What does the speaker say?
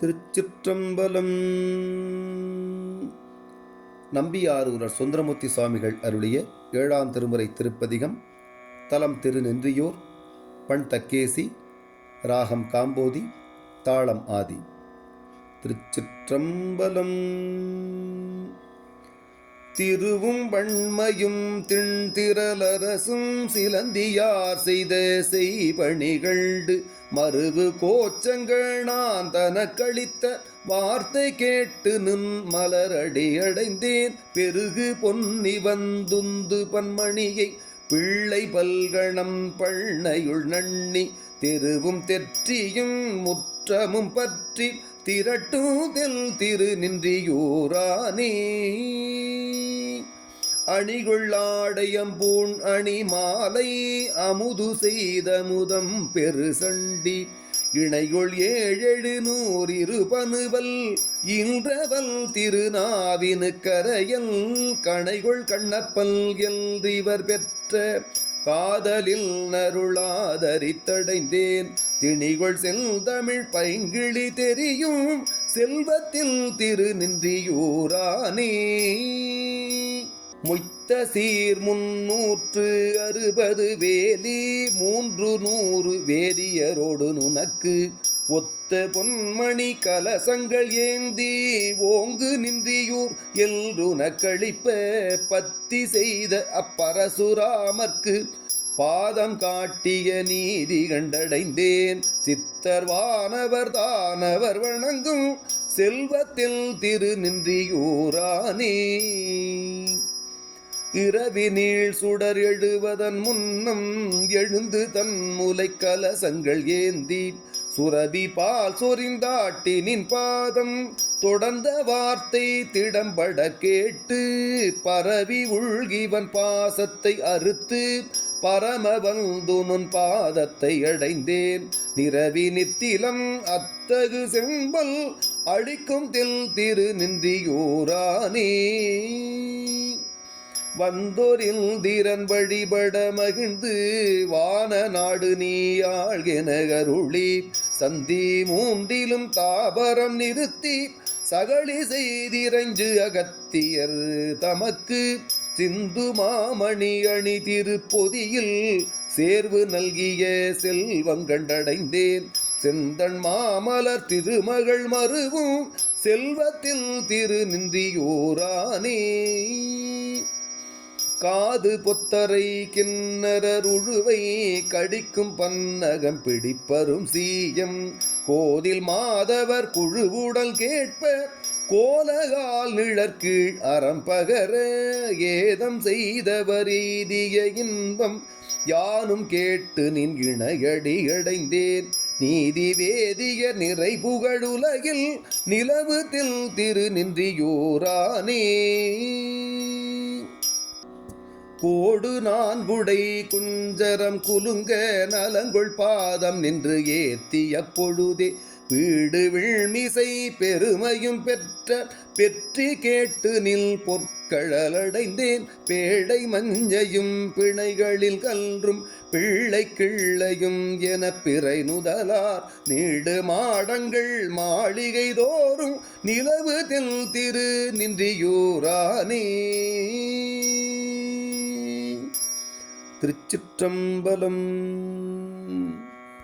திருச்சிற்றம்பலம். நம்பியாரூரர் சுந்தரமூர்த்தி சுவாமிகள் அருளிய 7ஆம் திருமுறை திருப்பதிகம். தலம் திருநென்றியூர். பண் தக்கேசி. ராகம் காம்போதி. தாளம் ஆதி. திருச்சிற்றம்பலம். திருவும் வண்மையும் திண்திரலரசும் சிலந்தியார் செய்த செய்பணிகள்டு மருவு கோச்சங்கள் நான் தனக்களித்த வார்த்தை கேட்டு நின் மலரடி அடைந்தேன். பெருகு பொன்னி வந்துந்து பன்மணியை பிள்ளை பல்கணம் பள்ளையுள் நண்ணி தெருவும் தெற்றியும் முற்றமும் பற்றி திரட்டுதல் திரு நின்றியூரானே. அணிகொள்ளாடையம்பூண் அணி மாலை அமுது செய்த முதம் பெரு சண்டி இணைகொள் 7,700 இருபனுவல் இன்றவல் திருநாவினு கரையல் கணைகொள் கண்ணப்பல் எல்றிவர் பெற்ற காதலில் நருளாதரித்தடைந்தேன். திணிகொள் செல்தமிழ் பைங்கிழி தெரியும் செல்வத்தில் திரு நின்றியூரானே. மொய்த்த சீர் 360 வேலி 300 வேதியரோடு நுனக்கு ஒத்த பொன்மணி கலசங்கள் ஏந்தி ஓங்கு நின்றியூர் எல்ருனக்களிப்ப பத்தி செய்த அப்பரசுராமர்க்கு பாதம் காட்டிய நீதி கண்டடைந்தேன். சித்தர் வானவர் தானவர் வணங்கும் செல்வத்தில் திரு நின்றியூரானே. இரவினீள் சுடர் எழுவதன் முன்னம் எழுந்து தன் முலை கலசங்கள் ஏந்தி சுரபி பால் சொரிந்தாட்டி நின் பாதம் தொடர்ந்த வார்த்தை திடம்பட கேட்டு பரவி உள்கிவன் பாசத்தை அறுத்து பரமவந்துனுன் பாதத்தை அடைந்தேன். நிரவி நித்திலம் அத்தகு செம்பல் அழிக்கும் தில் திரு நின்றியூரானே. வந்தோரில் தீரன் வழிபட மகிழ்ந்து வான நாடு நீயாழ்கென அருளி சந்தி 3 தாபரம் நிறுத்தி சகளி செய்திரஞ்சு அகத்தியர் தமக்கு சிந்து மாமணி அணி திருப்பொதியில் சேர்வு நல்கிய செல்வம் கண்டடைந்தேன். செந்தன் மாமலர் திருமகள் மருவும் செல்வத்தில் திரு நின்றியூரானே. காது பொத்தரை கிண்ணரர் உழுவை கடிக்கும் பன்னகம் பிடிப்பரும் சீயம் கோதில் மாதவர் குழுவுடல் கேட்ப கோலகால் நிழற்கீழ் அறம்பகர ஏதம் செய்தவர் எய்திய இன்பம் யானும் கேட்டு நின் இணையடி அடைந்தேன். நீதி வேதிய நிறை புகழுலகில் நிலவு தில் திரு நின்றியூரானே. கோடு 4 குஞ்சரம் குலுங்க நலங்கொள் பாதம் நின்று ஏத்திய பொழுதே வீடு விழ்மிசை பெருமையும் பெற்ற பெற்றி கேட்டு நில் பொற்கழலடைந்தேன். பேழை மஞ்சையும் பிணைகளில் கல்றும் பிள்ளை கிள்ளையும் என பிறை நுதலார் நீடு மாடங்கள் மாளிகை தோறும் நிலவு தில் திரு நின்றியூரானே. திருச்சிற்றம்பலம்.